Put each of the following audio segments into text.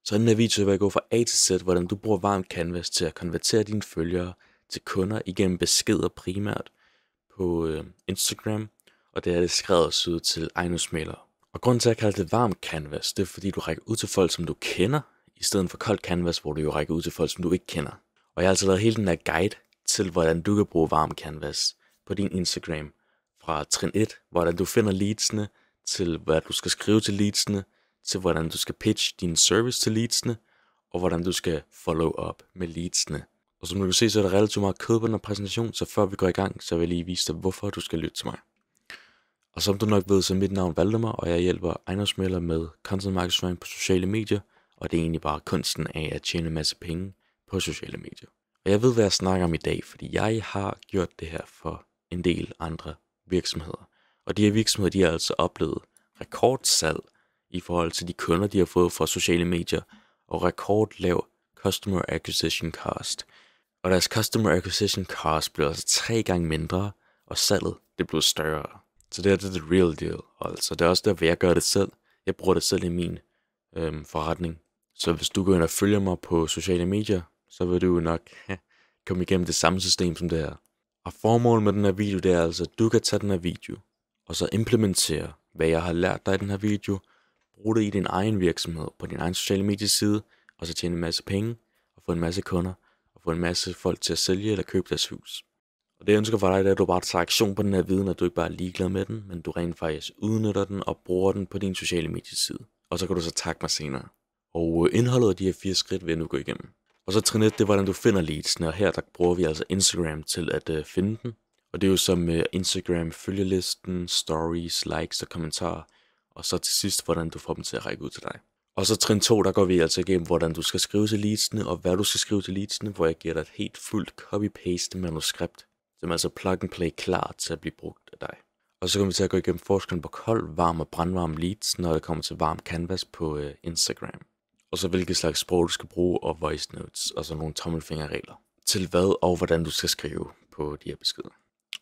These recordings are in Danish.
Så i den her video vil jeg gå fra A til Z, hvordan du bruger Varm Canvas til at konvertere dine følgere til kunder igennem beskeder primært på Instagram, og det er det skrevet ud til ejendomsmæglere. Og grunden til at kalde det Varm Canvas, det er fordi du rækker ud til folk, som du kender, i stedet for Kold Canvas, hvor du jo rækker ud til folk, som du ikke kender. Og jeg har altså lavet hele den her guide til, hvordan du kan bruge Varm Canvas på din Instagram. Fra trin 1, hvordan du finder leadsene, til hvad du skal skrive til leadsene, til hvordan du skal pitch din service til leadsene, og hvordan du skal follow up med leadsene. Og som du kan se, så er der relativt meget kød på den her præsentation, så før vi går i gang, så vil jeg lige vise dig, hvorfor du skal lytte til mig. Og som du nok ved, så er mit navn Valdemar, og jeg hjælper ejendomsmæglere med content marketing på sociale medier, og det er egentlig bare kunsten af at tjene en masse penge på sociale medier. Og jeg ved, hvad jeg snakker om i dag, fordi jeg har gjort det her for en del andre virksomheder. Og de her virksomheder, de har altså oplevet rekordsalg i forhold til de kunder, de har fået fra sociale medier, og rekordlav Customer Acquisition Cost. Og deres Customer Acquisition Cost blev altså 3 gange mindre, og salget det blev større. Så det er the real deal. Altså, det er også derfor, jeg gør det selv. Jeg bruger det selv i min forretning. Så hvis du går ind og følger mig på sociale medier, så vil du jo nok komme igennem det samme system som det her. Og formålet med den her video, det er altså, at du kan tage den her video, og så implementere, hvad jeg har lært dig i den her video, bruge det i din egen virksomhed, på din egen sociale medieside, og så tjene en masse penge, og få en masse kunder, og få en masse folk til at sælge eller købe deres hus. Og det jeg ønsker for dig, det er, at du bare tager aktion på den her viden, at du ikke bare er ligeglad med den, men du rent faktisk udnytter den og bruger den på din sociale medieside. Og så kan du så takke mig senere. Og indholdet af de her 4 skridt vil jeg nu gå igennem. Og så trin 1, det er, hvordan du finder leadsene, og her der bruger vi altså Instagram til at finde den. Og det er jo som Instagram følgelisten, stories, likes og kommentarer. Og så til sidst, hvordan du får dem til at række ud til dig. Og så trin 2, der går vi altså igennem, hvordan du skal skrive til leadsene, og hvad du skal skrive til leadsene, hvor jeg giver dig et helt fuldt copy-paste manuskript, som er altså plug and play klar til at blive brugt af dig. Og så kommer vi til at gå igennem forskellen på kold, varm og brandvarm leads, når det kommer til Varm Canvas på Instagram. Og så hvilket slags sprog du skal bruge, og voice notes, og så nogle tommelfingerregler. Til hvad og hvordan du skal skrive på de her beskeder.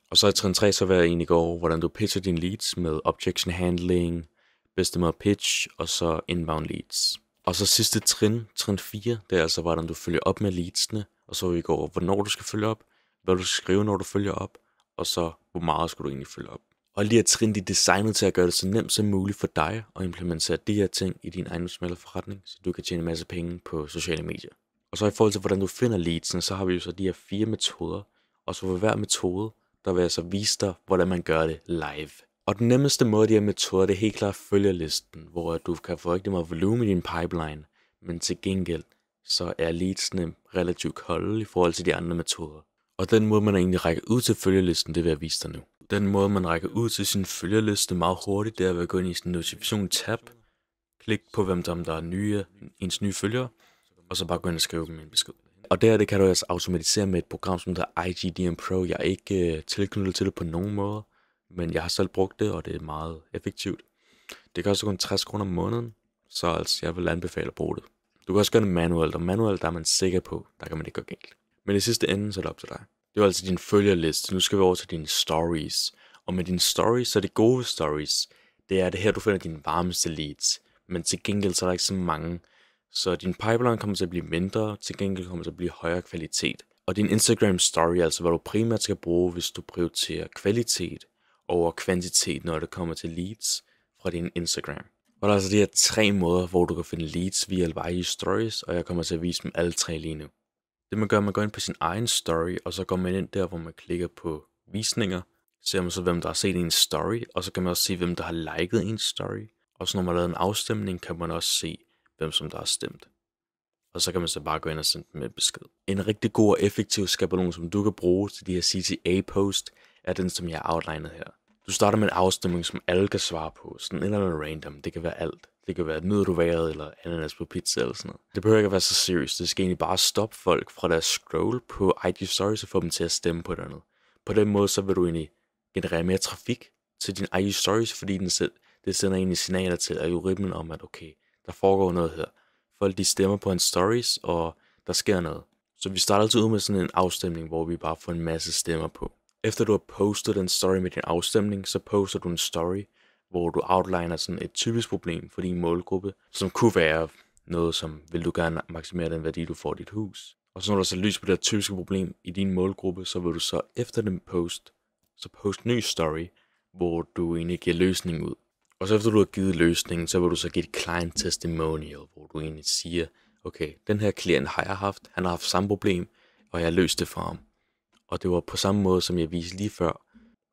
Og så i trin 3, så vil jeg egentlig gå over, hvordan du pitcher dine leads med objection handling, bedste måde pitch, og så inbound leads. Og så sidste trin 4, det er altså, hvordan du følger op med leadsene, og så vil vi gå over, hvornår du skal følge op, hvad du skal skrive, når du følger op, og så hvor meget skal du egentlig følge op. Og de her trin, de er designet til at gøre det så nemt som muligt for dig at implementere de her ting i din ejendomsmæglerforretning, så du kan tjene en masse penge på sociale medier. Og så i forhold til, hvordan du finder leadsene, så har vi jo så de her 4 metoder, og så for hver metode, der vil jeg så vise dig, hvordan man gør det live. Og den nemmeste måde af de her metoder, det er helt klart følgerlisten, hvor du kan få rigtig meget volumen i din pipeline, men til gengæld, så er leadsene relativt kolde i forhold til de andre metoder. Og den måde, man egentlig rækker ud til følgerlisten, det vil jeg vise dig nu. Den måde, man rækker ud til sin følgerliste meget hurtigt, det er ved at gå ind i sin notifikation-tab, klik på, hvem der er nye, ens nye følgere, og så bare gå ind og skrive dem en besked. Og det kan du altså automatisere med et program, som hedder IGDM Pro. Jeg er ikke tilknyttet til det på nogen måde, men jeg har selv brugt det, og det er meget effektivt. Det koster kun 60 kroner om måneden, så altså, jeg vil anbefale at bruge det. Du kan også gøre det manuelt, og manuelt der er man sikker på, der kan man ikke gå galt. Men i sidste ende, så er det op til dig. Det er altså din følgerliste. Nu skal vi over til dine stories. Og med dine stories, så er det gode stories. Det er det her, du finder dine varmeste leads. Men til gengæld, så er der ikke så mange. Så din pipeline kommer til at blive mindre. Til gengæld kommer til at blive højere kvalitet. Og din Instagram story, altså hvad du primært skal bruge, hvis du prioriterer kvalitet over kvantitet, når det kommer til leads fra din Instagram. Og der er altså de her 3 måder, hvor du kan finde leads via IG stories, og jeg kommer til at vise dem alle 3 lige nu. Det man gør, man går ind på sin egen story, og så går man ind der, hvor man klikker på visninger. Ser man så, hvem der har set en story, og så kan man også se, hvem der har liket en story. Og så når man har lavet en afstemning, kan man også se, hvem som der har stemt. Og så kan man så bare gå ind og sende dem med besked. En rigtig god og effektiv skabelon, som du kan bruge til de her CTA-post, er den, som jeg har outlinet her. Du starter med en afstemning, som alle kan svare på. Sådan en eller anden random. Det kan være alt. Det kan være, nyder du vejret, eller ananas på pizza, eller sådan noget. Det behøver ikke at være så seriøst. Det skal egentlig bare stoppe folk fra deres scroll på IG Stories og få dem til at stemme på det andet. På den måde, så vil du egentlig generere mere trafik til din IG Stories, fordi det sender egentlig signaler til algoritmen om, at okay, der foregår noget her. Folk de stemmer på en stories, og der sker noget. Så vi starter altid ud med sådan en afstemning, hvor vi bare får en masse stemmer på. Efter du har postet den story med din afstemning, så poster du en story, hvor du outliner sådan et typisk problem for din målgruppe, som kunne være noget som, vil du gerne maksimere den værdi, du får i dit hus. Og så når der så lys på det her typiske problem i din målgruppe, så vil du så efter den post ny story, hvor du egentlig giver løsningen ud. Og så efter du har givet løsningen, så vil du så give et client testimonial, hvor du egentlig siger, okay, den her klient har jeg haft, han har haft samme problem, og jeg har løst det for ham. Og det var på samme måde, som jeg viste lige før,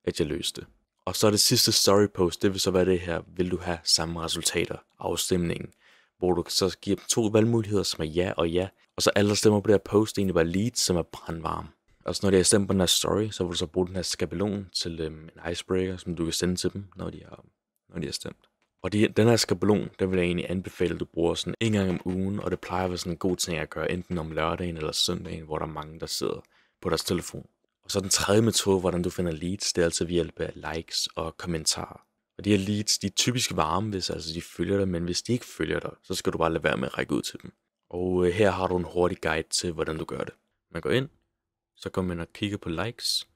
at jeg løste det. Og så er det sidste story post, det vil så være det her, vil du have samme resultater, afstemningen, hvor du så giver dem 2 valgmuligheder, som er ja og ja, og så alle, der stemmer på det her post, egentlig bare leads, som er brandvarme. Og så når de har stemt på den her story, så vil du så bruge den her skabelon til en icebreaker, som du kan sende til dem, når de har stemt. Og den her skabelon, der vil jeg egentlig anbefale, at du bruger sådan en gang om ugen, og det plejer at være sådan en god ting at gøre, enten om lørdagen eller søndagen, hvor der er mange, der sidder på deres telefon. Og så den tredje metode, hvordan du finder leads, det er altså ved hjælp af likes og kommentarer. Og de her leads, de er typisk varme, hvis altså de følger dig, men hvis de ikke følger dig, så skal du bare lade være med at række ud til dem. Og her har du en hurtig guide til, hvordan du gør det. Man går ind, så går man ind og kigger på likes,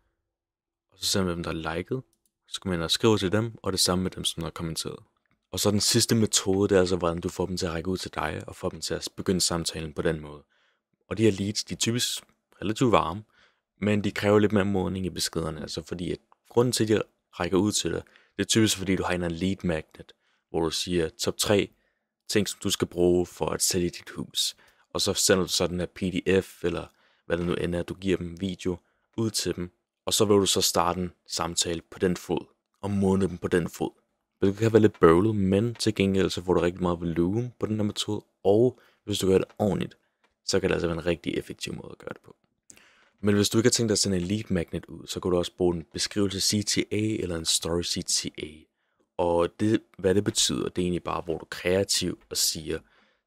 og så ser man dem, der er liket, så går man ind og skriver til dem, og det samme med dem, som har kommenteret. Og så den sidste metode, det er altså, hvordan du får dem til at række ud til dig, og får dem til at begynde samtalen på den måde. Og de her leads, de er typisk relativt varme, men de kræver lidt mere modning i beskederne, altså fordi at grunden til, at de rækker ud til dig, det er typisk fordi, du har en lead magnet, hvor du siger top 3 ting, som du skal bruge for at sælge dit hus. Og så sender du så den her pdf, eller hvad det nu end er, du giver dem video ud til dem, og så vil du så starte en samtale på den fod, og modne dem på den fod. Det kan være lidt bøvlet, men til gengæld så får du rigtig meget volumen på den her metode, og hvis du gør det ordentligt, så kan det altså være en rigtig effektiv måde at gøre det på. Men hvis du ikke har tænkt dig at sende en lead magnet ud, så kan du også bruge en beskrivelse CTA eller en story CTA. Og hvad det betyder, det er egentlig bare, hvor du er kreativ og siger,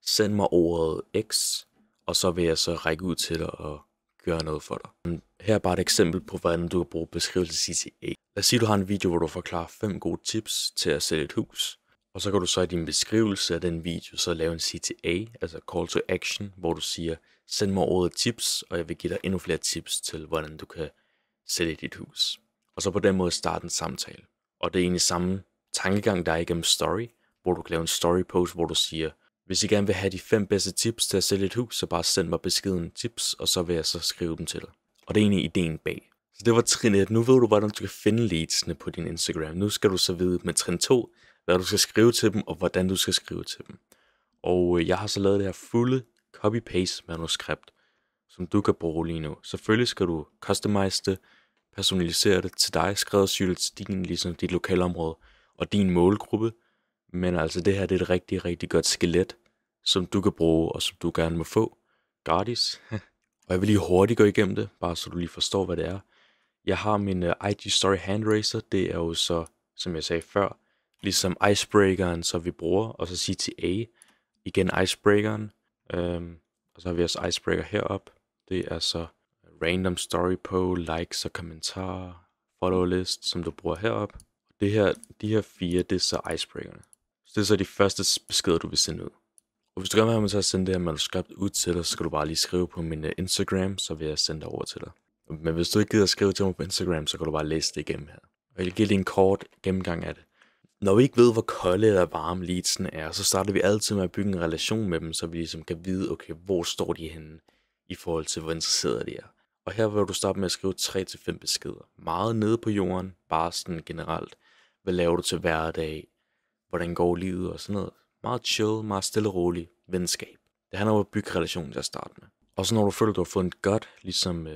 send mig ordet X, og så vil jeg så række ud til dig og gøre noget for dig. Her er bare et eksempel på, hvordan du kan bruge beskrivelse CTA. Lad os sige, at du har en video, hvor du forklarer 5 gode tips til at sælge et hus. Og så kan du så i din beskrivelse af den video så lave en CTA, altså call to action, hvor du siger, send mig ordet tips, og jeg vil give dig endnu flere tips til, hvordan du kan sælge dit hus. Og så på den måde starte en samtale. Og det er egentlig samme tankegang, der er igennem story, hvor du kan lave en story post, hvor du siger, hvis I gerne vil have de 5 bedste tips til at sælge et hus, så bare send mig beskeden tips, og så vil jeg så skrive dem til dig. Og det er egentlig ideen bag. Så det var trin 1. Nu ved du, hvordan du kan finde leadsene på din Instagram. Nu skal du så vide med trin 2, hvad du skal skrive til dem, og hvordan du skal skrive til dem. Og jeg har så lavet det her fulde copy-paste manuskript, som du kan bruge lige nu. Selvfølgelig skal du customize det, personalisere det til dig, skræddersy det til ligesom dit lokalområde og din målgruppe. Men altså det her, det er et rigtig, rigtig godt skelet, som du kan bruge, og som du gerne må få gratis. Og jeg vil lige hurtigt gå igennem det, bare så du lige forstår, hvad det er. Jeg har min IG Story Handraiser, det er jo så, som jeg sagde før, ligesom icebreakeren, så vi bruger, og så CTA, igen icebreakeren, og så har vi også icebreaker herop. Det er så random story poll, likes og kommentarer, follow list, som du bruger herop. De her 4, det er så icebreakerne. Så det er så de første beskeder, du vil sende ud. Og hvis du gerne vil have mig til at sende det her manuskript ud til dig, så skal du bare lige skrive på min Instagram, så vil jeg sende det over til dig. Men hvis du ikke gider at skrive til mig på Instagram, så kan du bare læse det igennem her. Og jeg vil give dig en kort gennemgang af det. Når vi ikke ved, hvor kolde eller varme leadsene er, så starter vi altid med at bygge en relation med dem, så vi ligesom kan vide, okay, hvor står de henne i forhold til, hvor interesserede de er. Og her vil du starte med at skrive 3-5 beskeder. Meget nede på jorden, bare sådan generelt. Hvad laver du til hverdag? Hvordan går livet og sådan noget. Meget chill, meget stille og rolig venskab. Det handler om at bygge relationen til at starte med. Og så når du føler, at du har fundet godt ligesom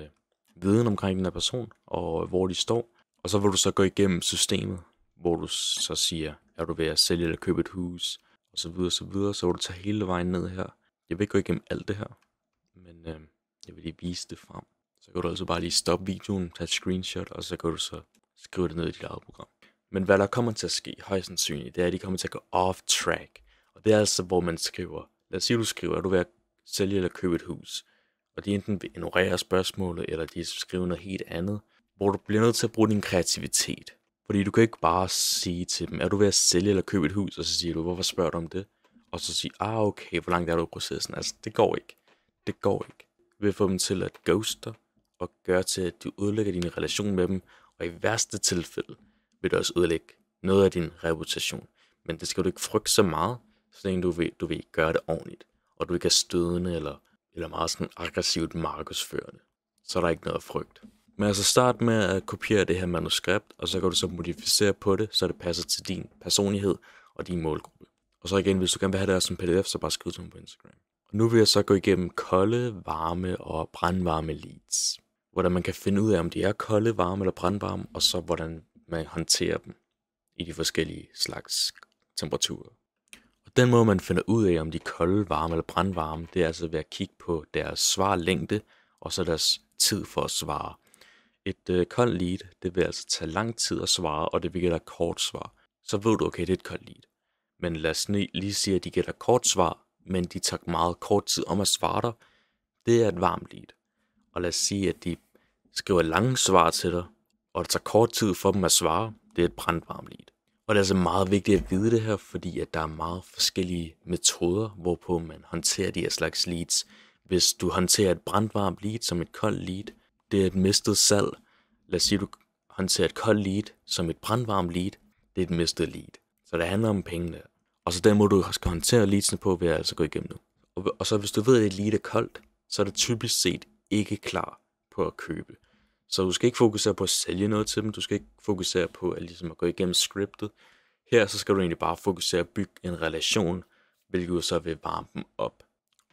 viden omkring den her person, og hvor de står, og så vil du så gå igennem systemet, hvor du så siger, er du ved at sælge eller købe et hus, og så videre, så videre, så vil du tage hele vejen ned her. Jeg vil ikke gå igennem alt det her, men jeg vil lige vise det frem. Så kan du altså bare lige stoppe videoen, tage et screenshot, og så kan du så skrive det ned i dit eget program. Men hvad der kommer til at ske, højst sandsynligt, det er, at de kommer til at gå off track. Og det er altså, hvor man skriver, lad os sige, du skriver, er du ved at sælge eller købe et hus, og de enten vil ignorere spørgsmålet, eller de skriver noget helt andet, hvor du bliver nødt til at bruge din kreativitet. Fordi du kan ikke bare sige til dem, er du ved at sælge eller købe et hus, og så siger du, hvorfor spørger du om det? Og så sige, okay, hvor langt er du i processen? Altså, det går ikke. Det går ikke. Du vil få dem til at ghoste og gøre til, at du ødelægger din relation med dem, og i værste tilfælde vil du også ødelægge noget af din reputation. Men det skal du ikke frygte så meget, så længe du vil gøre det ordentligt. og du ikke er stødende eller meget sådan aggressivt markedsførende, så er der ikke noget at frygte. Men altså start med at kopiere det her manuskript, og så kan du så modificere på det, så det passer til din personlighed og din målgruppe. Og så igen, hvis du gerne vil have det som pdf, så bare skriv til mig på Instagram. Og nu vil jeg så gå igennem kolde, varme og brandvarme leads. Hvordan man kan finde ud af, om de er kolde, varme eller brandvarme, og så hvordan man håndterer dem i de forskellige slags temperaturer. Og den måde, man finder ud af, om de er kolde, varme eller brandvarme, det er altså ved at kigge på deres svarlængde, og så deres tid for at svare. Et koldt lead, det vil altså tage lang tid at svare, og det vil give dig kort svar. Så ved du, okay, det er et koldt lead. Men lad os lige sige, at de giver dig kort svar, men de tager meget kort tid om at svare dig. Det er et varmt lead. Og lad os sige, at de skriver lange svar til dig, og det tager kort tid for dem at svare. Det er et brandvarmt lead. Og det er altså meget vigtigt at vide det her, fordi at der er meget forskellige metoder, hvorpå man håndterer de her slags leads. Hvis du håndterer et brandvarmt lead som et koldt lead, det er et mistet salg. Lad os sige, at du håndterer et koldt lead som et brandvarmt lead, det er et mistet lead. Så det handler om pengene. Og så den måde, du skal håndtere leadsene på, vil jeg altså gå igennem nu. Og så hvis du ved, at et lead er koldt, så er det typisk set ikke klar på at købe. Så du skal ikke fokusere på at sælge noget til dem. Du skal ikke fokusere på at gå igennem scriptet. Her så skal du egentlig bare fokusere på at bygge en relation, hvilket så vil varme dem op.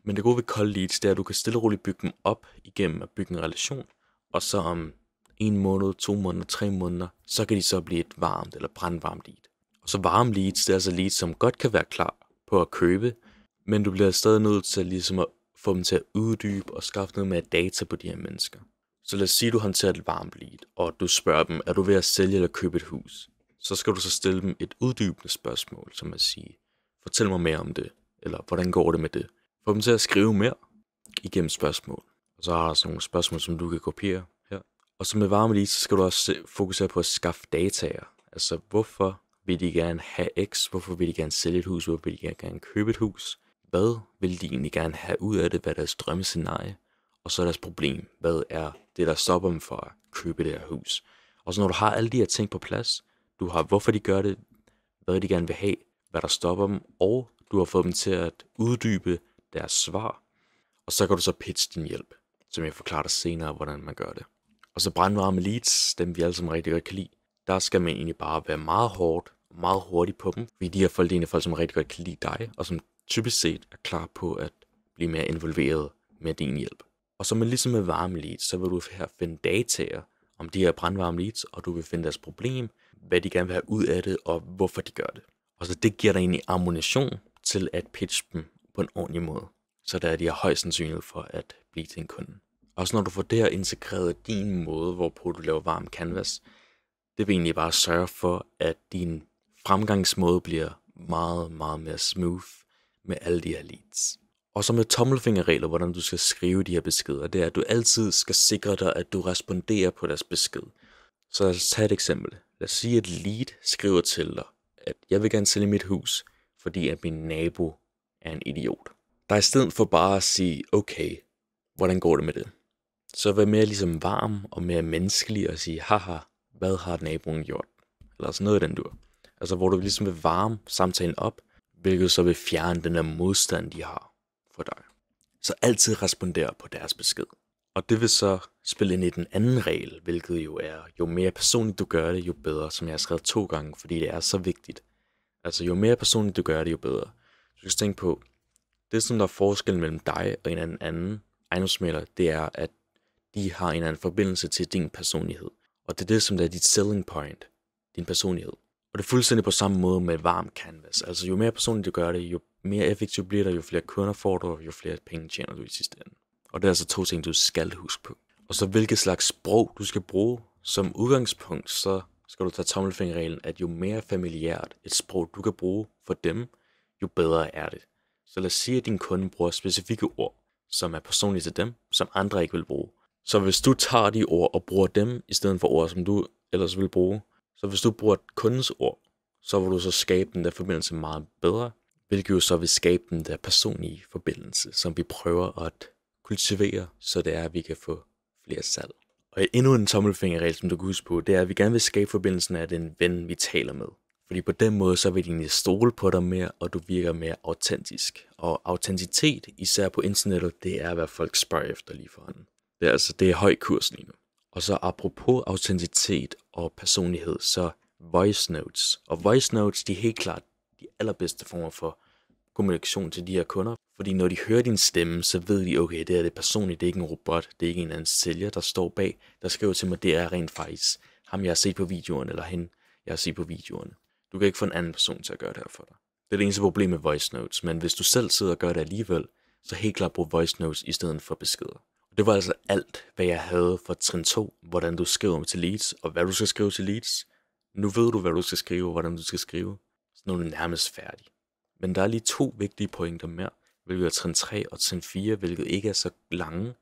Men det gode ved cold leads, det er, at du kan stille og roligt bygge dem op igennem at bygge en relation. Og så om 1 måned, 2 måneder, 3 måneder, så kan de så blive et varmt eller brandvarmt lead. Og så varme leads, det er altså leads, som godt kan være klar på at købe, men du bliver stadig nødt til ligesom at få dem til at uddybe og skaffe noget mere data på de her mennesker. Så lad os sige, at du håndterer et varmt lead, og du spørger dem, er du ved at sælge eller købe et hus? Så skal du så stille dem et uddybende spørgsmål, som at sige, fortæl mig mere om det, eller hvordan går det med det? Få dem til at skrive mere igennem spørgsmål. Og så har der sådan nogle spørgsmål, som du kan kopiere her. Og så med varme leads, så skal du også fokusere på at skaffe dataer. Altså, hvorfor vil de gerne have X? Hvorfor vil de gerne sælge et hus? Hvorfor vil de gerne købe et hus? Hvad vil de egentlig gerne have ud af det? Hvad er deres drømmescenarie? Og så er deres problem. Hvad er det, der stopper dem for at købe det her hus? Og så når du har alle de her ting på plads, du har hvorfor de gør det, hvad de gerne vil have, hvad der stopper dem, og du har fået dem til at uddybe deres svar, og så kan du så pitche din hjælp, som jeg forklarer dig senere, hvordan man gør det. Og så brandvarme leads, dem vi alle sammen rigtig godt kan lide, der skal man egentlig bare være meget hårdt og meget hurtigt på dem, fordi de her folk, det er egentlig folk, som rigtig godt kan lide dig, og som typisk set er klar på at blive mere involveret med din hjælp. Og så med ligesom med varme leads, så vil du her finde dataer om de her brandvarme leads, og du vil finde deres problem, hvad de gerne vil have ud af det, og hvorfor de gør det. Og så det giver dig egentlig ammunition til at pitche dem på en ordentlig måde, så der er de har højst sandsynlighed for at blive til en kunde. Også når du får det her integreret i din måde, hvorpå du laver varm canvas, det vil egentlig bare sørge for, at din fremgangsmåde bliver meget, meget mere smooth med alle de her leads. Og så med tommelfingerregler, hvordan du skal skrive de her beskeder, det er, at du altid skal sikre dig, at du responderer på deres besked. Så lad os tage et eksempel. Lad os sige, at lead skriver til dig, at jeg vil gerne sælge mit hus, fordi at min nabo er en idiot. Der er i stedet for bare at sige, okay, hvordan går det med det? Så vær mere ligesom varm og mere menneskelig og sige, haha, hvad har naboen gjort? Eller sådan noget i den dur. Altså hvor du ligesom vil varme samtalen op, hvilket så vil fjerne den der modstand, de har for dig. Så altid respondere på deres besked. Og det vil så spille ind i den anden regel, hvilket jo er, jo mere personligt du gør det, jo bedre, som jeg har skrevet 2 gange, fordi det er så vigtigt. Altså jo mere personligt du gør det, jo bedre. Du skal tænke på, det som der er forskel mellem dig og en anden ejendomsmægler, det er, at de har en eller anden forbindelse til din personlighed. Og det er det, som der er dit selling point, din personlighed. Og det er fuldstændig på samme måde med varm canvas. Altså jo mere personligt du gør det, jo mere effektivt bliver der, jo flere kunder får du, jo flere penge tjener du i sidste ende. Og det er altså 2 ting, du skal huske på. Og så hvilket slags sprog du skal bruge. Som udgangspunkt, så skal du tage tommelfingerreglen, at jo mere familiært et sprog du kan bruge for dem, jo bedre er det. Så lad os sige, at din kunde bruger specifikke ord, som er personlige til dem, som andre ikke vil bruge. Så hvis du tager de ord og bruger dem, i stedet for ord, som du ellers vil bruge, så hvis du bruger kundens ord, så vil du så skabe den der forbindelse meget bedre, hvilket jo så vil skabe den der personlige forbindelse, som vi prøver at kultivere, så det er, at vi kan få flere salg. Og endnu en tommelfingerregel, som du kan huske på, det er, at vi gerne vil skabe forbindelsen af den ven, vi taler med. Fordi på den måde, så vil de egentlig stole på dig mere, og du virker mere autentisk. Og autenticitet, især på internettet, det er, hvad folk spørger efter lige forhånden. Det er høj kurs lige nu. Og så apropos autenticitet og personlighed, så voice notes. Og voice notes, de er helt klart de allerbedste former for kommunikation til de her kunder. Fordi når de hører din stemme, så ved de, okay, det er personligt, det er ikke en robot, det er ikke en anden sælger, der står bag, der skriver til mig, det er rent faktisk ham, jeg har set på videoerne, eller hende, jeg har set på videoerne. Du kan ikke få en anden person til at gøre det her for dig. Det er det eneste problem med voice notes, men hvis du selv sidder og gør det alligevel, så helt klart brug voice notes i stedet for beskeder. Det var altså alt, hvad jeg havde for trin 2, hvordan du skriver til leads, og hvad du skal skrive til leads. Nu ved du, hvad du skal skrive, og hvordan du skal skrive. Så nu er du nærmest færdig. Men der er lige 2 vigtige pointer mere, hvilket er trin 3 og trin 4, hvilket ikke er så lange.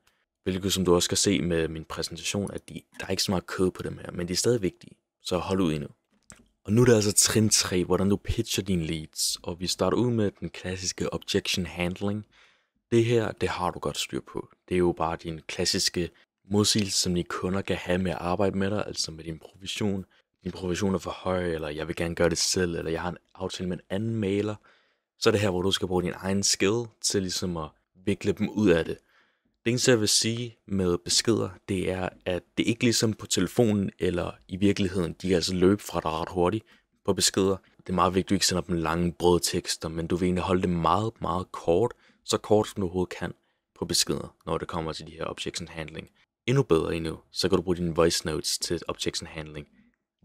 Hvilket, som du også kan se med min præsentation, at der er ikke så meget kød på dem her, men de er stadig vigtige. Så hold ud endnu. Og nu er det altså trin 3, hvordan du pitcher dine leads. Og vi starter ud med den klassiske objection handling. Det her, det har du godt styr på. Det er jo bare din klassiske modsigelse, som dine kunder kan have med at arbejde med dig, altså med din provision. Din provision er for høj, eller jeg vil gerne gøre det selv, eller jeg har en aftale med en anden mailer. Så er det her, hvor du skal bruge din egen skill til ligesom at vikle dem ud af det. Det eneste, jeg vil sige med beskeder, det er, at det ikke ligesom på telefonen eller i virkeligheden, de kan altså løbe fra dig ret hurtigt på beskeder. Det er meget vigtigt, at du ikke sender dem lange brødtekster, men du vil egentlig holde det meget, meget kort, så kort som du overhovedet kan på beskeder, når det kommer til de her objection handling. Endnu bedre endnu, så kan du bruge dine voice notes til objection handling.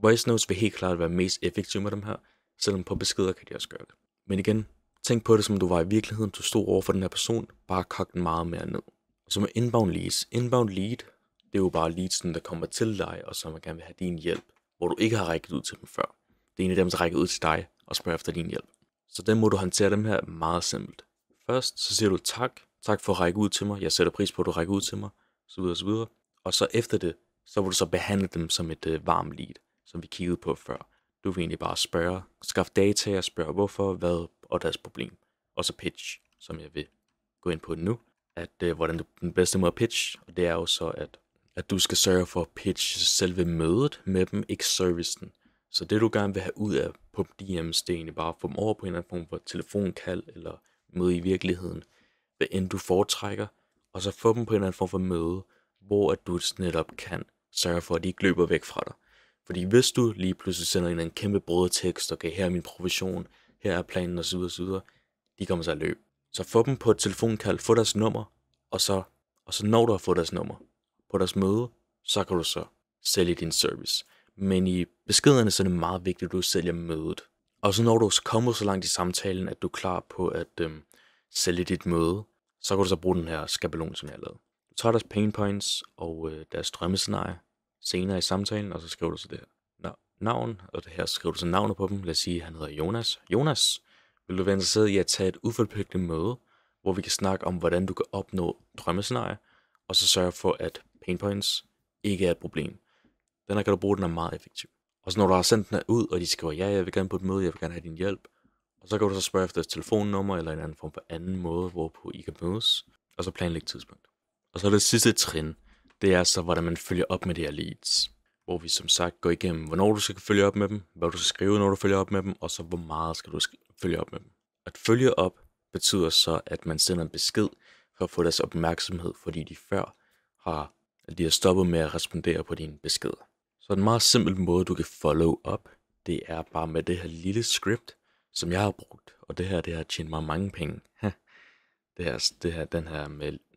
Voice notes vil helt klart være mest effektive med dem her, selvom på beskeder kan de også gøre det. Men igen, tænk på det, som du var i virkeligheden, du stod over for den her person, bare kog den meget mere ned. Og så med inbound leads. Inbound lead, det er jo bare leadsen, der kommer til dig, og som man gerne vil have din hjælp, hvor du ikke har rækket ud til dem før. Det er en af dem, der rækker ud til dig og spørger efter din hjælp. Så den må du håndtere dem her meget simpelt. Først så siger du tak. Tak for at række ud til mig. Jeg sætter pris på, at du rækker ud til mig. Så videre, så videre. Og så efter det, så vil du så behandle dem som et varmt lead, som vi kiggede på før. Du vil egentlig bare spørge, skaf data og spørge hvorfor, hvad og deres problem. Og så pitch, som jeg vil gå ind på nu. Hvordan den bedste måde at pitch, og det er jo så, at du skal sørge for at pitche selve mødet med dem, ikke servicen. Så det du gerne vil have ud af på DM's, det er egentlig bare at få dem over på en eller anden form for telefonkald, eller møde i virkeligheden, hvad end du foretrækker, og så få dem på en eller anden form for møde, hvor at du netop kan sørge for, at de ikke løber væk fra dig. Fordi hvis du lige pludselig sender en kæmpe brødtekst, okay, her er min provision, her er planen osv., de kommer så at løbe. Så få dem på et telefonkald, få deres nummer, og så når du har fået deres nummer på deres møde, så kan du så sælge din service. Men i beskederne så er det meget vigtigt, at du sælger mødet. Og så når du er kommet så langt i samtalen, at du er klar på at sælge dit møde, så kan du så bruge den her skabelon, som jeg har lavet. Du tager deres pain points og deres drømmescenarie senere i samtalen, og så skriver du så det her navn, og det her skriver du så navnet på dem. Lad os sige, at han hedder Jonas. Jonas, vil du være interesseret i at tage et uforpligtende møde, hvor vi kan snakke om, hvordan du kan opnå drømmescenarie, og så sørge for, at pain points ikke er et problem. Den her kan du bruge, den er meget effektiv. Og så når du har sendt den her ud, og de skriver, ja, jeg vil gerne på et møde, jeg vil gerne have din hjælp, og så kan du så spørge efter et telefonnummer, eller en anden form for anden måde, hvorpå I kan mødes, og så planlægge tidspunkt. Og så det sidste trin, det er så, hvordan man følger op med de her leads. Hvor vi som sagt går igennem, hvornår du skal følge op med dem, hvad du skal skrive, når du følger op med dem, og så hvor meget skal du følge op med dem. At følge op betyder så, at man sender en besked for at få deres opmærksomhed, fordi de har stoppet med at respondere på dine beskeder. Så en meget simpel måde, du kan follow up, det er bare med det her lille script, som jeg har brugt. Og det her har tjent mig mange penge.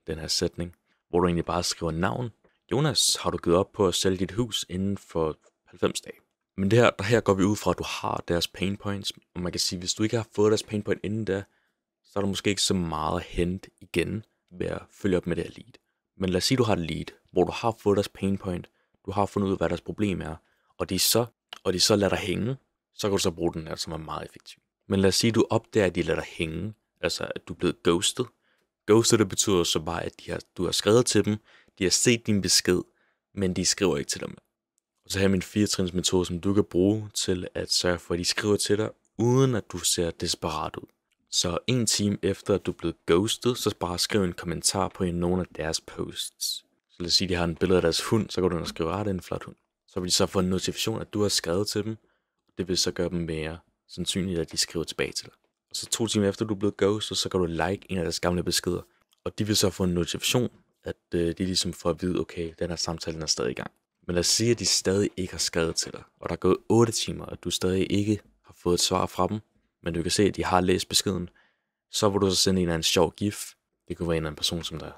Den her sætning, hvor du egentlig bare skriver navn. Jonas, har du givet op på at sælge dit hus inden for 90 dage? Men her går vi ud fra, at du har deres pain points. Og man kan sige, hvis du ikke har fået deres pain point inden da, så er der måske ikke så meget at hente igen ved at følge op med det her lead. Men lad os sige, at du har et lead, hvor du har fået deres pain point, du har fundet ud af, hvad deres problem er, og de så lader dig hænge, så kan du så bruge den her, som er meget effektiv. Men lad os sige, at du opdager, at de lader dig hænge, altså at du er blevet ghostet. Ghostet, det betyder så bare, at du har skrevet til dem, de har set din besked, men de skriver ikke til dig. Og så har jeg min 4-trins metode, som du kan bruge til at sørge for, at de skriver til dig, uden at du ser desperat ud. Så 1 time efter, at du er blevet ghostet, så bare skriv en kommentar på nogle af deres posts. Så lad os sige, at de har en billede af deres hund, så går du ind og skriver, det er en flot hund. Så vil de så få en notifikation, at du har skrevet til dem. Det vil så gøre dem mere sandsynligt, at de skriver tilbage til dig. Og så 2 timer efter du er blevet ghostet, så kan du like en af deres gamle beskeder. Og de vil så få en notifikation, at de ligesom får at vide, okay, den her samtale den er stadig i gang. Men lad os sige, at de stadig ikke har skrevet til dig, og der er gået 8 timer, og du stadig ikke har fået et svar fra dem, men du kan se, at de har læst beskeden, så vil du så sende en eller anden sjov gif. Det kunne være en eller anden person, som der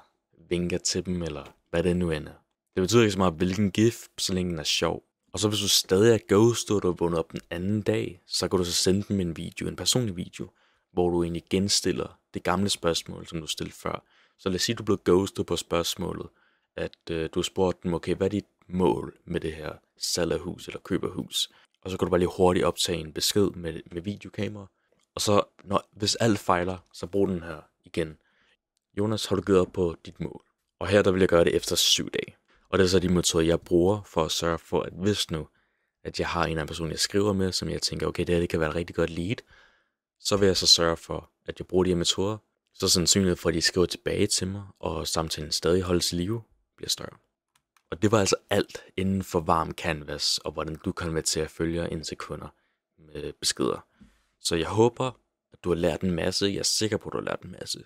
vinker til dem, eller hvad det nu end er. Det betyder ikke så meget, hvilken gif, så længe den er sjov. Og så hvis du stadig er ghostet, og du er vågnet op den anden dag, så kan du så sende dem en video, en personlig video, hvor du egentlig genstiller det gamle spørgsmål, som du stillede før. Så lad os sige, at du blev ghostet på spørgsmålet, at du har spurgt dem, okay, hvad er dit mål med det her salg af hus eller køb af hus? Og så kan du bare lige hurtigt optage en besked med videokamera. Og så, hvis alt fejler, så brug den her igen. Jonas, har du givet op på dit mål? Og her der vil jeg gøre det efter 7 dage. Og det er så de metoder, jeg bruger for at sørge for, at hvis nu, at jeg har en anden person, jeg skriver med, som jeg tænker, okay, det her det kan være et rigtig godt lead, så vil jeg så sørge for, at jeg bruger de her metoder, så sandsynlighed for, at de skriver tilbage til mig, og samtalen stadig holdes i live, bliver større. Og det var altså alt inden for varm canvas, og hvordan du konverterer følgere ind til kunder med beskeder. Så jeg håber, at du har lært en masse. Jeg er sikker på, at du har lært en masse.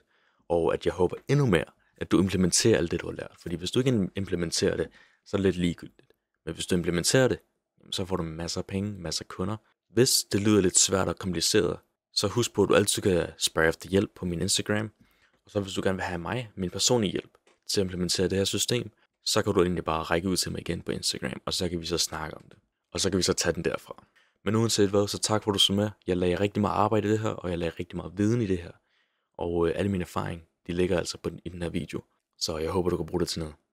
Og at jeg håber endnu mere, at du implementerer alt det, du har lært. Fordi hvis du ikke implementerer det, så er det lidt ligegyldigt. Men hvis du implementerer det, så får du masser af penge, masser af kunder. Hvis det lyder lidt svært og kompliceret, så husk på, at du altid kan spørge efter hjælp på min Instagram. Og så hvis du gerne vil have mig, min personlige hjælp, til at implementere det her system, så kan du egentlig bare række ud til mig igen på Instagram, og så kan vi så snakke om det. Og så kan vi så tage den derfra. Men uanset hvad, så tak for at du så med. Jeg lagde rigtig meget arbejde i det her, og jeg lagde rigtig meget viden i det her. Og alle mine erfaringer, de ligger altså i den her video. Så jeg håber, du kan bruge det til noget.